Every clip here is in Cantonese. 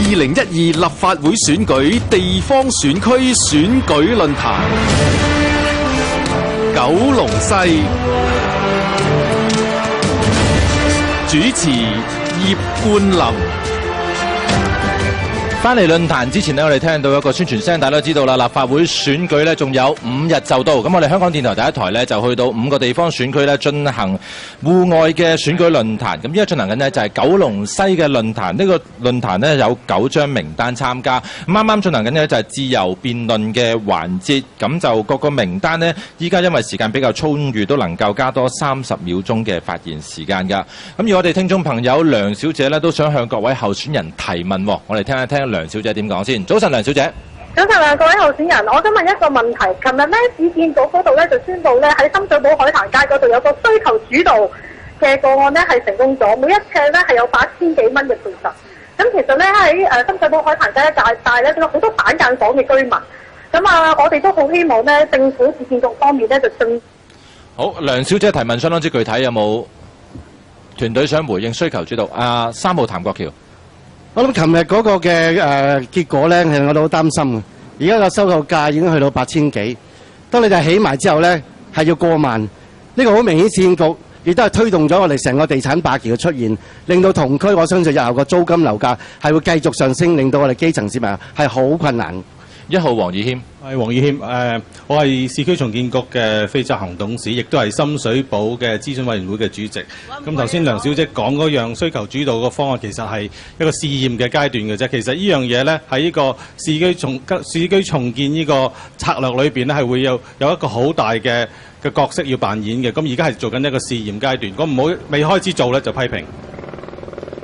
2012立法會選舉地方選區選舉論壇，九龍西，主持葉冠霖。翻嚟論壇之前呢，我哋聽到一個宣傳聲，大家都知道啦。立法會選舉呢，仲有5日就到。咁我哋香港電台第一台呢，就去到5個地方選區呢進行戶外嘅選舉論壇。咁依家進行緊呢，就係九龍西嘅論壇。呢個論壇呢，有9張名單參加。咁啱啱進行緊呢，就係自由辯論嘅環節。咁就各個名單呢，依家因為時間比較充裕，都能夠加多30秒鐘嘅發言時間㗎。咁而我哋聽眾朋友梁小姐呢，都想向各位候選人提問。我哋聽一聽梁小姐點講先。早晨，梁小姐。早晨啊，各位候選人，我想問一個問題。琴日咧，市建局嗰度咧就宣布咧喺深水埗海壇街嗰度有個需求主導嘅個案咧係成功咗，每一尺咧係有8000幾蚊嘅賠償。咁其實咧喺深水埗海壇街一帶咧，有好多板間房嘅居民。咁啊，我哋都好希望咧政府市建局方面咧就進。好，梁小姐提問相當之具體，有冇團隊想回應需求主導？3號譚國僑。我諗琴日嗰個嘅結果咧，其實我都好擔心嘅。而家個收購價已經去到8000幾，當你哋起埋之後咧，係要過萬。呢個好明顯，市建局亦都係推動咗我哋成個地產霸權嘅出現，令到同區我相信日後個租金樓價係會繼續上升，令到我哋基層市民係好困難。1號黃宇軒。係黃宇軒，我係市區重建局嘅非執行董事，亦都係深水埗嘅諮詢委員會嘅主席。咁頭先梁小姐講嗰樣需求主導嘅方案，其實係一個試驗嘅階段嘅啫。其實呢樣嘢咧喺呢個市區重建呢個策略裏邊咧，係會有一個好大嘅角色要扮演嘅。咁而家係做緊一個試驗階段，如果唔好未開始做咧就批評。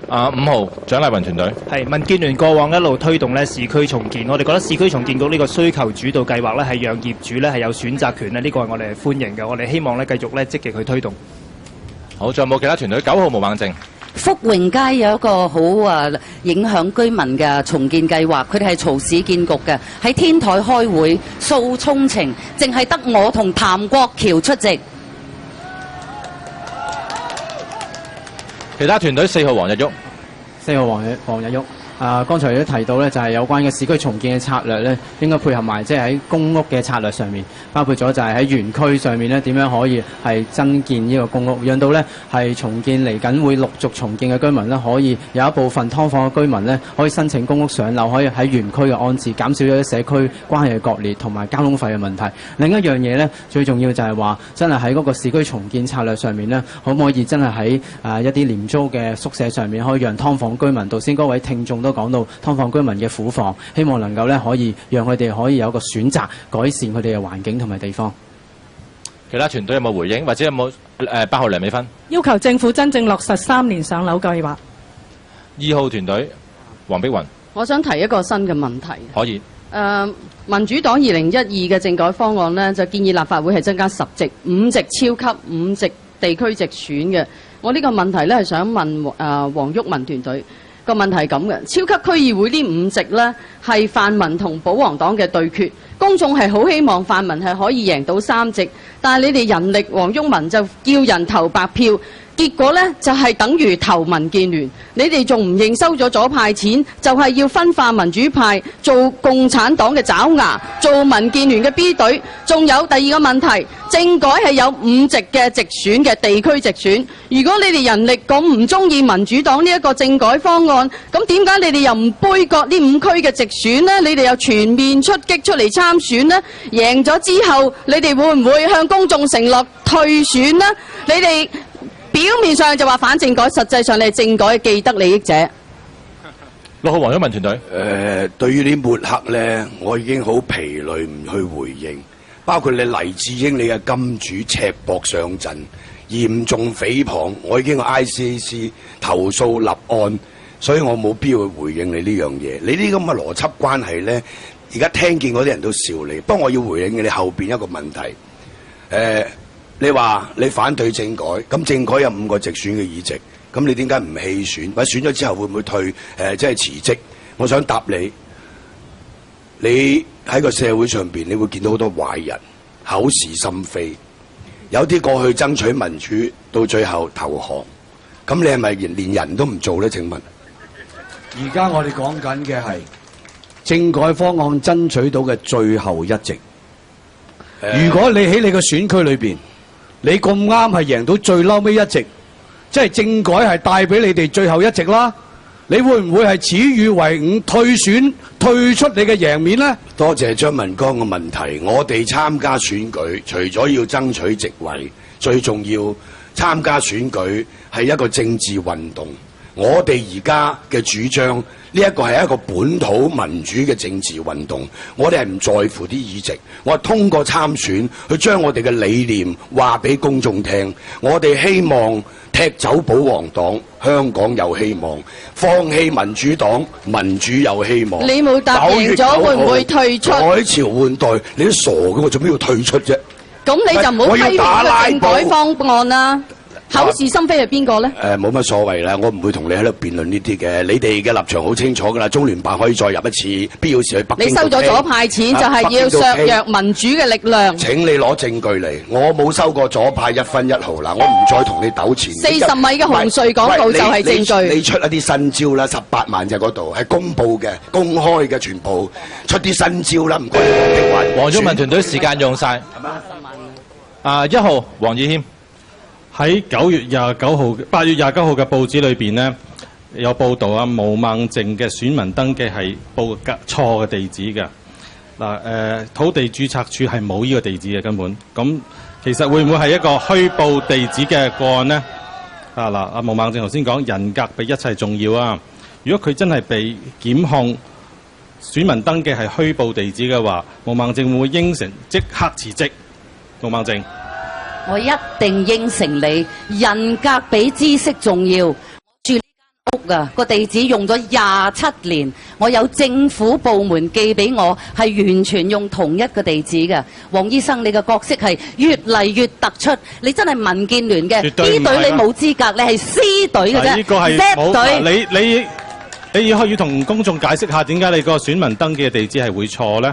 5號蔣麗芸團隊。係民建聯過往一路推動咧市區重建，我哋覺得市區重建局呢個需求主導計劃咧係讓業主咧係有選擇權咧，呢個係我哋歡迎嘅，我哋希望咧繼續咧積極去推動。好，仲有冇其他團隊？9號毛孟靜。福榮街有一個好影響居民嘅重建計劃，佢哋係曹市建局嘅，喺天台開會訴衷情，淨係得我同譚國僑出席。其他團隊4號黃日旭。4號黃日旭。剛才都提到咧，就係有關嘅市區重建嘅策略咧，應該配合埋即係喺公屋嘅策略上面，包括咗就係喺園區上面咧，點樣可以係增建呢個公屋，讓到咧係重建嚟緊會陸續重建嘅居民咧，可以有一部分劏房嘅居民咧，可以申請公屋上樓，可以喺園區嘅安置，減少咗啲社區關係嘅割裂同埋交通費嘅問題。另一樣嘢咧，最重要就係話，真係喺嗰個市區重建策略上面咧，可唔可以真係喺一啲廉租嘅宿舍上面，可以讓劏房居民，頭先嗰位聽眾都講到劏房居民嘅苦況，希望能夠咧可以讓佢哋可以有一個選擇，改善佢哋嘅環境同埋地方。其他團隊有冇回應，或者有冇8號梁美芬？要求政府真正落實3年上樓計劃。2號團隊黃碧雲。我想提一個新嘅問題。可以。民主黨2012嘅政改方案呢，就建議立法會係增加10席，5席超級，5席地區直選嘅。我呢個問題呢係想問黃毓民團隊。個問題係咁嘅，超級區議會呢5席呢係泛民同保皇黨嘅對決，公眾係好希望泛民係可以贏到3席，但係你哋人力黃毓民就叫人投白票，結果呢就係等於投民建聯，你哋仲唔認收咗左派錢，就係要分化民主派，做共產黨嘅爪牙，做民建聯嘅 B 隊。仲有第二個問題，政改係有5席嘅直選嘅地區直選，如果你哋人力咁唔中意民主黨呢一個政改方案，咁點解你哋又唔杯葛呢5區嘅直選呢？你哋又全面出擊出嚟參選呢？贏咗之後，你哋會唔會向公眾承諾退選呢？你哋表面上就話反政改，實際上你係政改嘅既得利益者。6號黃毓民團隊。對於啲抹黑咧，我已經好疲累，唔去回應。包括你黎智英，你嘅金主赤膊上陣，嚴重誹謗，我已經去 ICAC 投訴立案，所以我冇必要去回應你呢樣嘢。你呢咁嘅邏輯關係咧，而家聽見嗰啲人都笑你。不過我要回應你後邊一個問題。你話你反對政改，咁政改有5個直選嘅議席，咁你點解唔棄選？或者選咗之後會唔會退？即係辭職？我想答你，你喺個社會上邊，你會見到好多壞人，口是心非。有啲過去爭取民主，到最後投降。咁你係咪連人都唔做咧？請問而家我哋講緊嘅係政改方案爭取到嘅最後一席。如果你喺你個選區裏邊，你咁啱係贏到最嬲尾一席，即係政改係帶俾你哋最後一席啦，你會唔會係此與為伍退選退出你嘅贏面呢？多謝張文光嘅問題。我哋參加選舉，除咗要爭取席位，最重要參加選舉係一個政治運動。我哋而家嘅主張，呢一個係一個本土民主嘅政治運動。我哋係唔在乎啲議席，我係通過參選去將我哋嘅理念話俾公眾聽。我哋希望踢走保皇黨，香港有希望；放棄民主黨，民主有希望。你冇答應咗會唔會退出？改朝換代，你都傻嘅喎，做咩要退出啫？咁你就唔好批評個政改方案啦。口是心非係邊個咧？冇乜所謂啦，我唔會同你喺度辯論呢啲嘅。你哋嘅立場好清楚㗎啦，中聯辦可以再入一次，必要時去北京。你收咗左派錢就係要削弱民主嘅力量。請你攞證據嚟，我冇收過左派1分1毫啦，我唔再同你糾纏。40米嘅紅隧廣告就係證據。你出一啲新招啦，18萬隻嗰度係公佈嘅、公開嘅，全部出啲新招啦，唔該你黃黃毓民團隊時間用晒。1號黃以謙。喺8月29號嘅報紙裏邊呢，有報導啊，毛孟靜嘅選民登記係報錯嘅地址嘅。土地註冊處係冇呢個地址嘅根本。咁其實會唔會係一個虛報地址嘅個案呢？毛孟靜頭先講人格比一切重要啊。如果佢真係被檢控選民登記係虛報地址嘅話，毛孟靜會唔會應承即刻辭職？毛孟靜。我一定應承你，人格比知識重要。住呢間屋啊，個地址用咗27年，我有政府部門寄俾我，係完全用同一個地址嘅。黃醫生，你嘅角色係越嚟越突出，你真係民建聯嘅 B 隊，你冇資格，你係 C 隊嘅啫。呢個係 Z 隊。你要同公眾解釋下點解你個選民登記嘅地址係會錯咧？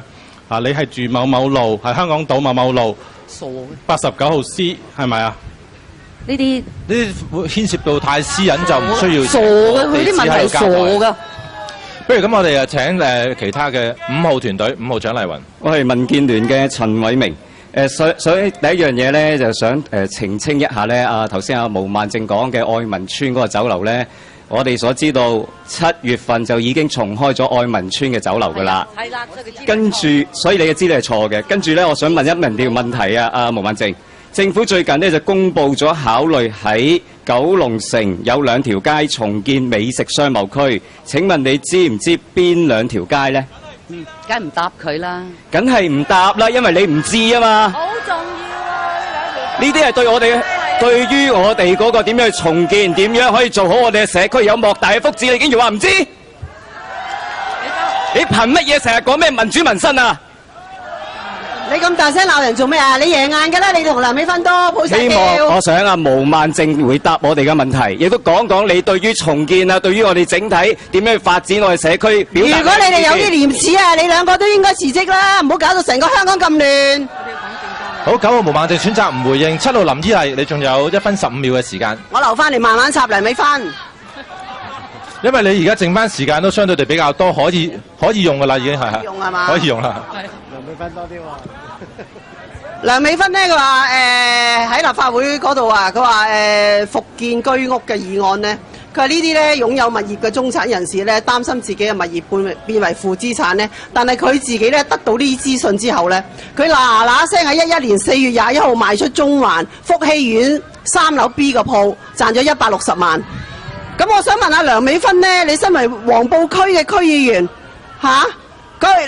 你係住某某路，係香港島某某路。傻嘅89號 C 係咪啊？呢啲會牽涉到太私隱，就唔需要。傻嘅，佢啲問題傻嘅。不如咁，我哋請其他嘅5號團隊，5號蔣麗芸。我係民建聯嘅陳偉明。所以第一樣嘢咧，就想澄清一下咧。頭先毛孟靜講嘅愛民村嗰個酒樓咧，我哋所知道7月份就已經重開咗愛民村嘅酒樓㗎啦。係啦，跟住，所以你嘅資料係錯嘅。跟住咧，我想問一條問題啊，毛孟靜，政府最近咧就公布咗考慮喺九龍城有2條街重建美食商貿區。請問你知唔知邊2條街咧？梗係唔答佢啦。梗係唔答啦，因為你唔知啊嘛。好重要啊！呢啲係對於我哋嗰個點樣去重建，點樣可以做好我哋嘅社區有莫大嘅福祉，你竟然話唔知？你憑乜嘢成日講咩民主民生啊？你咁大聲鬧人做咩啊？你贏硬㗎啦！你同梁美芬都抱晒希望我想毛孟靜回答我哋嘅問題，亦都講講你對於重建啊，對於我哋整體點樣去發展我哋社區表達。如果你哋有啲廉恥啊，你2個都應該辭職啦，唔好搞到成個香港咁亂。好，9號毛孟靜選擇唔回應，7號林依麗，你仲有1分15秒嘅時間。我留翻嚟慢慢插梁美芬。因為你而家剩翻時間都相對地比較多，可以用㗎啦，已經係。用係嘛？可以用啦。梁美芬多啲喎。梁美芬呢，佢話喺立法會嗰度啊，佢話復建居屋嘅議案呢，佢話呢啲咧擁有物業嘅中產人士咧，擔心自己嘅物業變為負資產咧，但係佢自己咧得到呢啲資訊之後咧，佢嗱聲喺11年4月21號賣出中環福熙苑3樓 B 個鋪，賺咗160萬。咁我想問下梁美芬呢，你身為黃埔區嘅區議員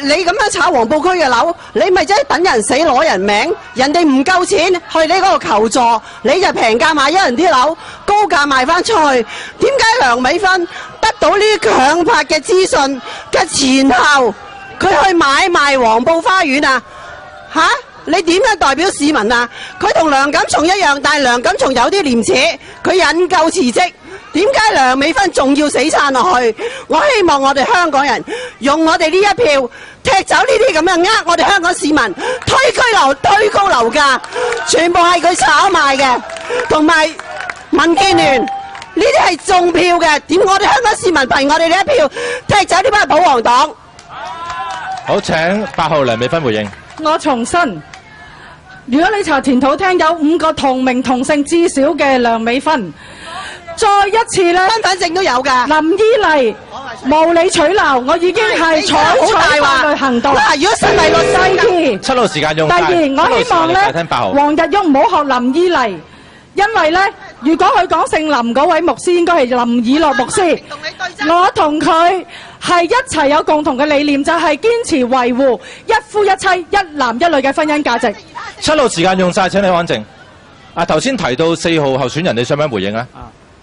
你咁樣炒黃埔區嘅樓，你咪真係等人死攞人命？人哋唔夠錢去你嗰度求助，你就平價賣咗人啲樓，高價賣翻出去。點解梁美芬得到呢啲強拍嘅資訊嘅前後，佢去買賣黃埔花園啊？你點樣代表市民啊？佢同梁錦松一樣，但係梁錦松有啲廉恥，佢引咎辭職。點解梁美芬仲要死撐落去？我希望我哋香港人用我哋呢一票踢走呢啲咁樣我哋香港市民推高樓價，全部係佢炒賣嘅，同埋民建聯呢呢啲係中票嘅，點我哋香港市民憑我哋呢一票踢走呢班保皇黨？好，請8號梁美芬回應。我重申，如果你查田土廳有5個同名同姓至少嘅梁美芬，再一次咧，身份證都有㗎。林依麗無理取鬧，我已經係採取法律行動。嗱，如果身為律師7號時間用晒。第二，我希望咧，黃日旭唔好學林依麗，因為咧，如果佢講姓林嗰位牧師，應該係林以樂牧師。我同佢係一齊有共同嘅理念，就係堅持維護一夫一妻、一男一女嘅婚姻價值。7號時間用晒，請你安靜。頭先提到4號候選人，你想唔想回應啊？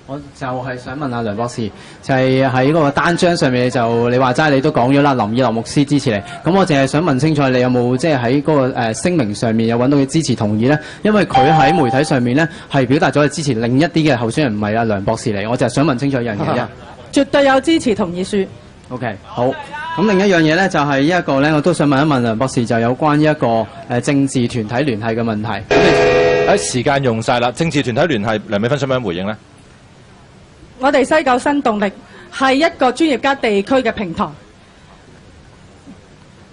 我就係想問下梁博士，就係喺嗰個單張上面就你話齋，你都講咗啦，林以樂牧師支持你。咁我淨係想問清楚，你有冇即係喺嗰個聲明上面有揾到佢支持同意呢？因為佢喺媒體上面呢係表達咗係支持另一啲嘅候選人，唔係阿梁博士嚟。我就係想問清楚一樣嘢啫。絕對有支持同意書。OK， 好。咁另一樣嘢呢，就係一個呢，我都想問一問梁博士，就有關一個政治團體聯繫嘅問題。喺時間用晒啦，政治團體聯繫，梁美芬想唔想回應呢？我哋西九新動力係一個專業加地區嘅平台，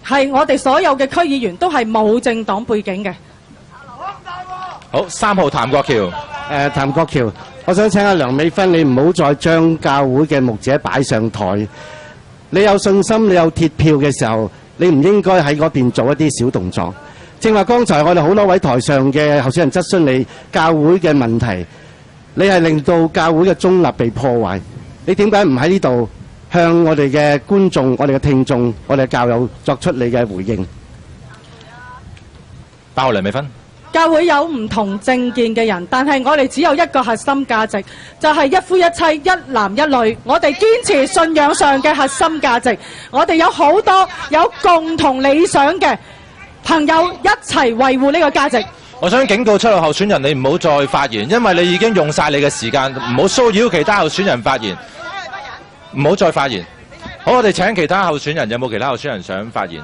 係我哋所有嘅區議員都係冇政黨背景嘅。好，3號譚國僑。譚國僑，我想請阿梁美芬，你唔好再將教會嘅牧者擺上台。你有信心，你有鐵票嘅時候，你唔應該喺嗰邊做一啲小動作。正話剛才我哋好多位台上嘅候選人質詢你教會嘅問題。你係令到教會嘅中立被破壞，你點解唔喺呢度向我哋嘅觀眾、我哋嘅聽眾、我哋嘅教友作出你嘅回應？8號梁美芬。教會有唔同政見嘅人，但係我哋只有一個核心價值，就係一夫一妻、一男一女。我哋堅持信仰上嘅核心價值，我哋有好多有共同理想嘅朋友一齊維護呢個價值。我想警告7號候選人，你唔好再發言，因為你已經用晒你嘅時間，唔好騷擾其他候選人發言，唔好再發言。好，我哋請其他候選人，有冇其他候選人想發言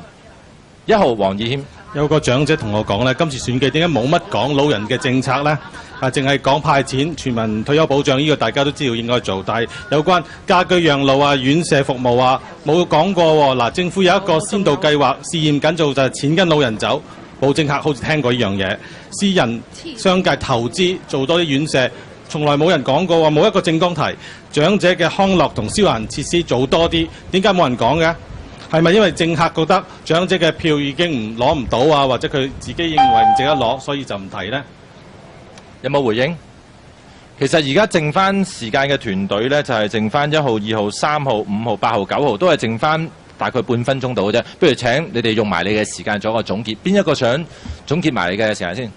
？1號黃以謙。有個長者同我講咧，今次選舉點解冇乜講老人嘅政策呢？淨係講派錢、全民退休保障，呢個大家都知道應該做，但係有關家居養老啊、院舍服務啊，冇講過喎。嗱，政府有一個先導計劃，試驗緊做就係錢跟老人走。冇政客好似聽過呢樣嘢，私人商界投資做多啲院舍，從來冇人講過喎，冇一個政綱提長者嘅康樂同消閒設施做多啲，點解冇人講嘅？係咪因為政客覺得長者嘅票已經攞唔到啊，或者佢自己認為唔值得攞，所以就唔提呢？有冇回應？其實而家剩翻時間嘅團隊呢，就係剩翻1號、2號、3號、5號、8號、9號，都係剩翻大概半分鐘到嘅啫。不如請你哋用埋你嘅時間做一個總結，邊一個想總結埋你嘅時間先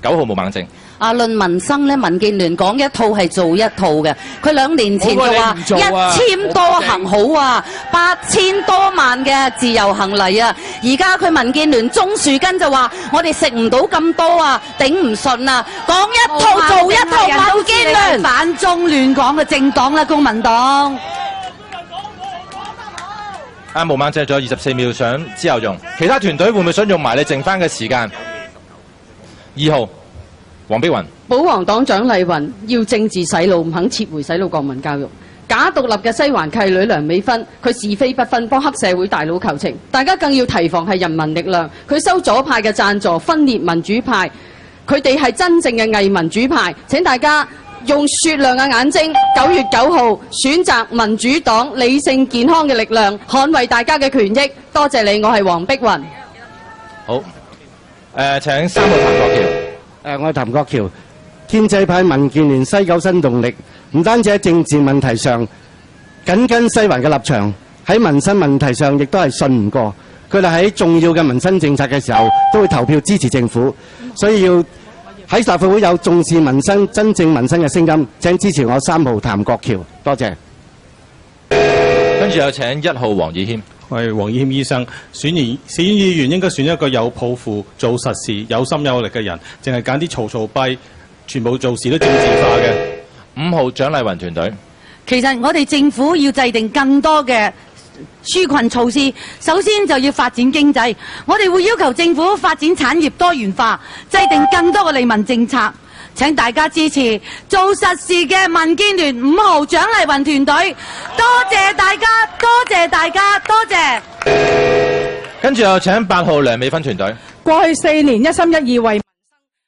？9號毛孟靜。論民生咧，民建聯講一套係做一套嘅。佢2年前就話1000多行好啊，8000多萬嘅自由行嚟啊。而家佢民建聯鍾樹根就話我哋食唔到咁多啊，頂唔順啊。講一套做一套，民建聯反中亂港嘅政黨啦，公民黨。毛孟靜仲有24秒想之後用，其他團隊會唔會想用埋你剩翻嘅時間？2號。黃碧雲，保皇黨蔣麗芸要政治洗腦，唔肯撤回洗腦國民教育。假獨立嘅西環契女梁美芬，佢是非不分，幫黑社會大佬求情。大家更要提防係人民力量，佢收左派嘅贊助，分裂民主派。佢哋係真正嘅偽民主派。請大家用雪亮嘅眼睛，9月9號選擇民主黨理性健康嘅力量，捍衛大家嘅權益。多謝你，我係黃碧雲。好，請3號譚國僑。我係譚國僑，建制派民建聯西九新動力，唔單止喺政治問題上緊跟西環嘅立場，喺民生問題上亦都係信唔過。佢哋喺重要嘅民生政策嘅時候，都會投票支持政府，所以要喺立法會有重視民生、真正民生嘅聲音。請支持我3號譚國僑，多謝。跟住有請1號黃以謙。係黃以謙醫生，選議員應該選一個有抱負、做實事、有心有力嘅人，淨係揀啲嘈嘈跛，全部做事都政治化嘅。5號蔣麗芸團隊。其實我哋政府要制定更多嘅紓困措施，首先就要發展經濟。我哋會要求政府發展產業多元化，制定更多嘅利民政策。請大家支持做實事嘅民建聯5號蔣麗芸團隊，多謝大家，多謝大家，多謝。跟住又請8號梁美芬團隊。過去4年一心一意為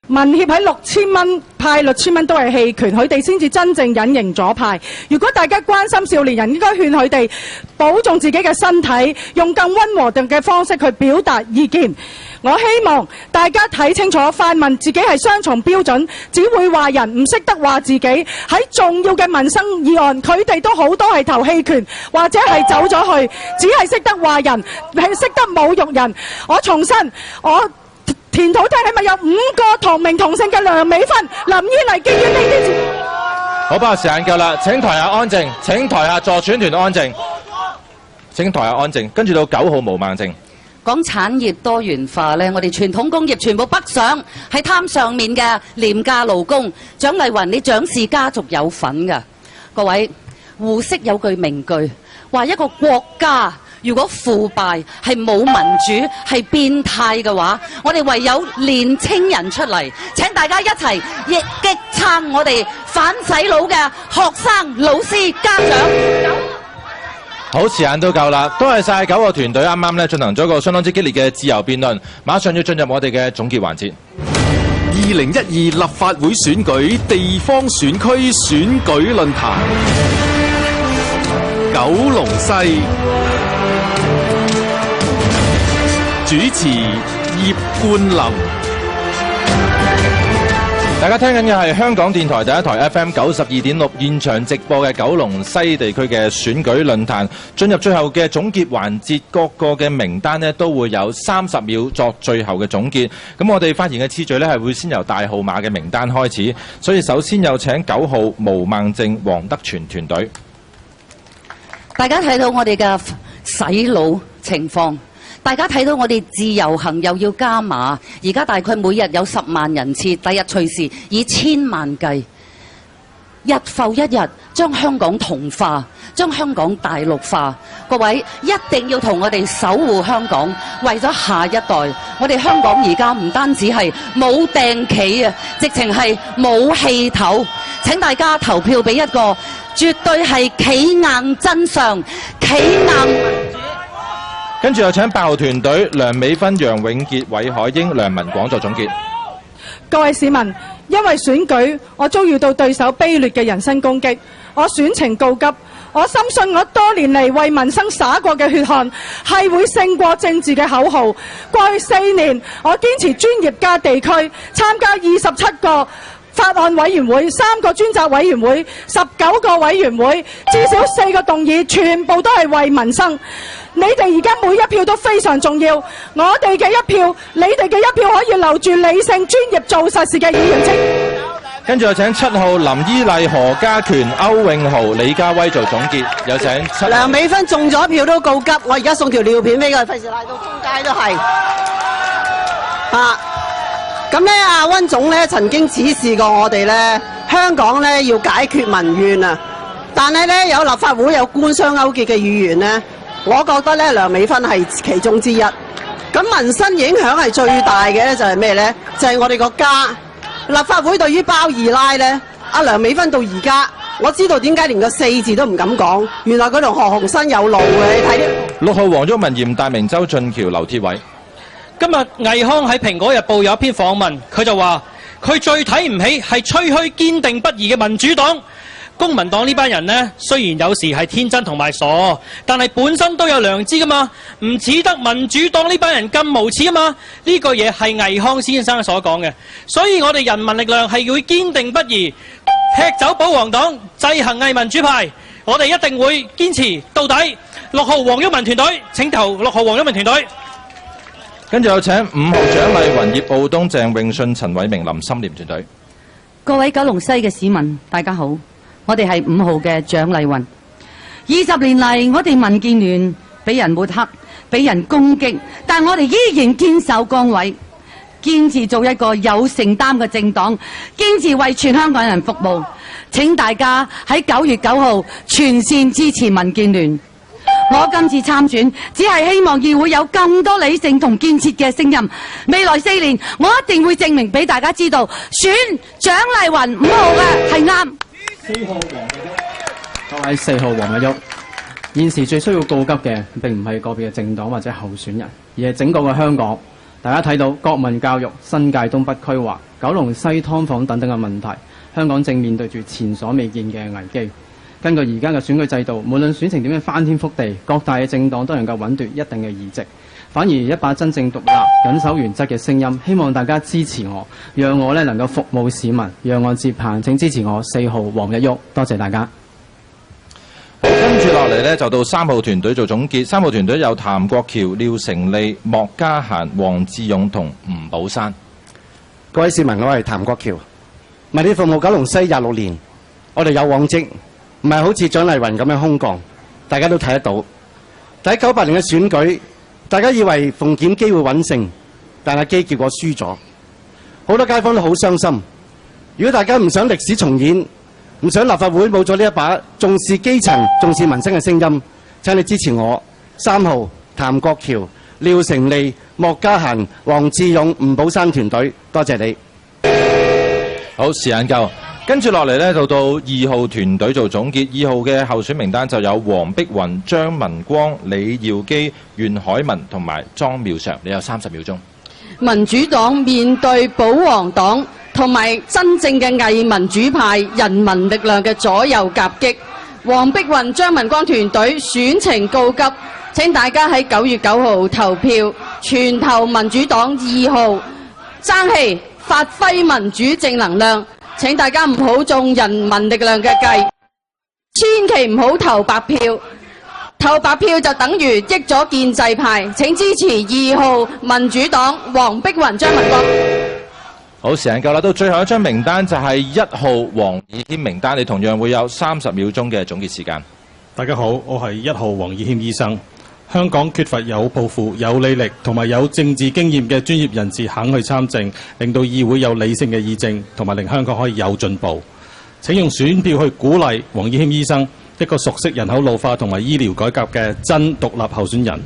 民協喺6000蚊派6000蚊都係棄權，佢哋先至真正隱形左派。如果大家關心少年人，應該勸佢哋保重自己嘅身體，用更溫和嘅方式去表達意見。我希望大家睇清楚，泛民自己係雙重標準，只會話人，唔識得話自己。喺重要嘅民生議案，佢哋都好多係投棄權，或者係走咗去，只係識得話人，係識得侮辱人。我重申，我田土廳係咪有5個同名同姓嘅梁美芬、林依麗、基於呢啲事？好吧，時間夠啦，請台下安靜，請台下助選團安靜，請台下安靜。跟住到9號毛孟靜。講產業多元化呢，我哋傳統工業全部北上，係貪上面嘅廉價勞工。蔣麗芸，你蔣氏家族有份㗎。各位，胡適有句名句，話一個國家如果腐敗係冇民主係變態嘅話，我哋唯有年青人出嚟，請大家一齊亦激撐我哋反洗腦嘅學生、老師、家長。好，時間都夠啦，多謝晒9個團隊啱啱咧進行咗一個相當之激烈嘅自由辯論，馬上要進入我哋嘅總結環節。2012立法會選舉地方選區選舉論壇，九龍西，主持葉冠霖。大家聽緊嘅係香港電台第一台 FM 92.6現場直播嘅九龍西地區嘅選舉論壇，進入最後嘅總結環節，各個嘅名單呢都會有30秒作最後嘅總結。咁我哋發言嘅次序呢係會先由大號碼嘅名單開始，所以首先有請9號毛孟靜、黃德全團隊。大家睇到我哋嘅洗腦情況。大家睇到我哋自由行又要加碼，而家大概每日有10萬人次，第日隨時以千萬計，日復一日將香港同化，將香港大陸化。各位一定要同我哋守護香港，為咗下一代。我哋香港而家唔單止係冇掟企啊，直情係冇氣頭。請大家投票俾一個絕對係企硬真相、企硬民主。跟住又請8號團隊梁美芬、楊永傑、韋海英、梁文廣作總結。各位市民，因為選舉，我遭遇到對手卑劣嘅人身攻擊，我選情告急。我深信我多年嚟為民生灑過嘅血汗係會勝過政治嘅口號。過去4年，我堅持專業加地區，參加27個法案委員會、3個專責委員會、19個委員會，至少4個動議，全部都係為民生。你哋而家每一票都非常重要，我哋嘅一票，你哋嘅一票可以留住理性、專業、做實事嘅議員稱。跟住有請7號林依麗、何家權、歐永豪、李家威做總結。有請7號梁美芬中咗票都告急，我而家送條尿片俾佢，費事賴到中街都係。咁咧，阿溫總咧曾經指示過我哋咧，香港咧要解決民怨啊，但係咧有立法會有官商勾結嘅議員咧。我覺得咧，梁美芬係其中之一。咁民生影響係最大嘅咧，就係咩咧？就係我哋個家。立法會對於包二奶咧，阿梁美芬到而家，我知道點解連個4字都唔敢講。原來佢同何鴻燊有路嘅，你睇啲。6號黃毓民、嚴大明、周俊橋、劉鐵偉。今日倪匡喺《蘋果日報》有一篇訪問，佢就話：佢最睇唔起係吹噓堅定不移嘅民主黨。公民黨呢班人呢，雖然有時係天真同埋傻，但係本身都有良知噶嘛，唔似得民主黨呢班人咁無恥啊嘛。呢個嘢係倪匡先生所講嘅，所以我哋人民力量係會堅定不移，踢走保皇黨，制衡偽民主派，我哋一定會堅持到底。6號黃毓民團隊請投6號黃毓民團隊。跟住有請5號蔣麗芸、葉傲冬、鄭泳舜、陳偉明、林心廉團隊。各位九龍西嘅市民，大家好。我哋係5號嘅蔣麗芸。20年嚟，我哋民建聯俾人抹黑，俾人攻擊，但我哋依然堅守崗位，堅持做一個有承擔嘅政黨，堅持為全香港人服務。請大家喺9月9號全線支持民建聯。我今次參選，只係希望議會有更多理性同建設嘅聲音。未來4年，我一定會證明俾大家知道，選蔣麗芸5號嘅係啱。4號黃日旭，各位4號黃日旭，現時最需要告急嘅並唔係個別嘅政黨或者候選人，而係整個嘅香港。大家睇到國民教育、新界東北規劃、九龍西劏房等等嘅問題，香港正面對住前所未見嘅危機。根據而家嘅選舉制度，無論選情點樣翻天覆地，各大嘅政黨都能夠穩奪一定嘅議席。反而一把真正獨立、緊守原則嘅聲音，希望大家支持我，讓我能夠服務市民，讓我接棒。請支持我4號黃日旭，多謝大家。好，跟住落嚟呢，就到3號團隊做總結。3號團隊有譚國僑、廖成利、莫嘉嫻、黃志勇同吳寶山。各位市民，我係譚國僑，民意服務九龍西26年，我哋有往績。唔係好似蔣麗芸咁樣空降，大家都睇得到。喺98年嘅選舉，大家以為馮檢基會穩勝，但係基結果輸咗，好多街坊都好傷心。如果大家唔想歷史重演，唔想立法會冇咗呢一把重視基層、重視民生嘅聲音，請你支持我3號譚國僑、廖成利、莫嘉嫻、黃志勇、吳寶山團隊，多謝你。好，時間夠。跟住落嚟呢，就到2號團隊做總結。2號嘅候選名單就有黃碧雲、張文光、李耀基、袁海文同埋莊妙常。你有30秒鐘。民主黨面對保皇黨同埋真正嘅偽民主派人民力量嘅左右夾擊，黃碧雲、張文光團隊選情告急，請大家喺9月9號投票，全投民主黨2號，爭氣發揮民主正能量。請大家唔好中人民力量嘅計，千祈唔好投白票，投白票就等於益咗建制派。請支持2號民主黨黃碧雲、張文光。好，時間夠啦，到最後一張名單就係1號黃以謙名單，你同樣會有30秒鐘嘅總結時間。大家好，我係1號黃以謙醫生。香港缺乏有抱負、有履歷同埋有政治經驗嘅專業人士肯去參政，令到議會有理性嘅議政，同埋令香港可以有進步。請用選票去鼓勵黃以謙醫生，一個熟悉人口老化同埋醫療改革嘅真獨立候選人。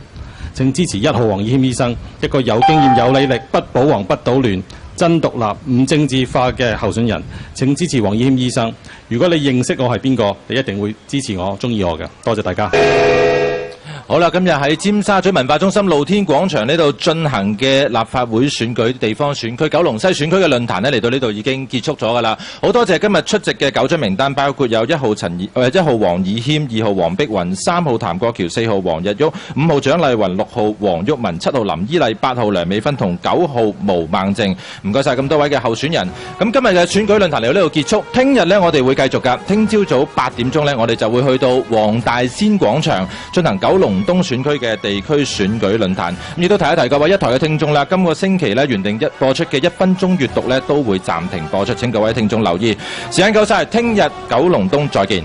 請支持1號黃以謙醫生，一個有經驗、有履歷、不保皇、不搗亂、真獨立、唔政治化嘅候選人。請支持黃以謙醫生。如果你認識我係邊個，你一定會支持我、鍾意我嘅。多謝大家。好啦，今日喺尖沙咀文化中心露天廣場呢度進行嘅立法會選舉地方選區九龍西選區嘅論壇呢，嚟到呢度已經結束咗㗎啦。好多謝今日出席嘅9張名單，包括有1號1號黃以謙、2號黃碧雲、3號譚國僑、4號黃日旭、5號蔣麗芸、6號黃毓民、7號林依麗、8號梁美芬同9號毛孟靜。唔該晒咁多位嘅候選人。咁今日嘅選舉論壇嚟到呢度結束，聽日呢，我哋會繼續㗎。聽朝早8點鐘呢，我哋就會去到黃大仙廣場進行九龍東選區嘅地區選舉論壇，亦都提一提各位一台嘅聽眾啦。今個星期咧原定播出嘅1分鐘閱讀咧都會暫停播出，請各位聽眾留意。時間夠晒，聽日九龍東再見。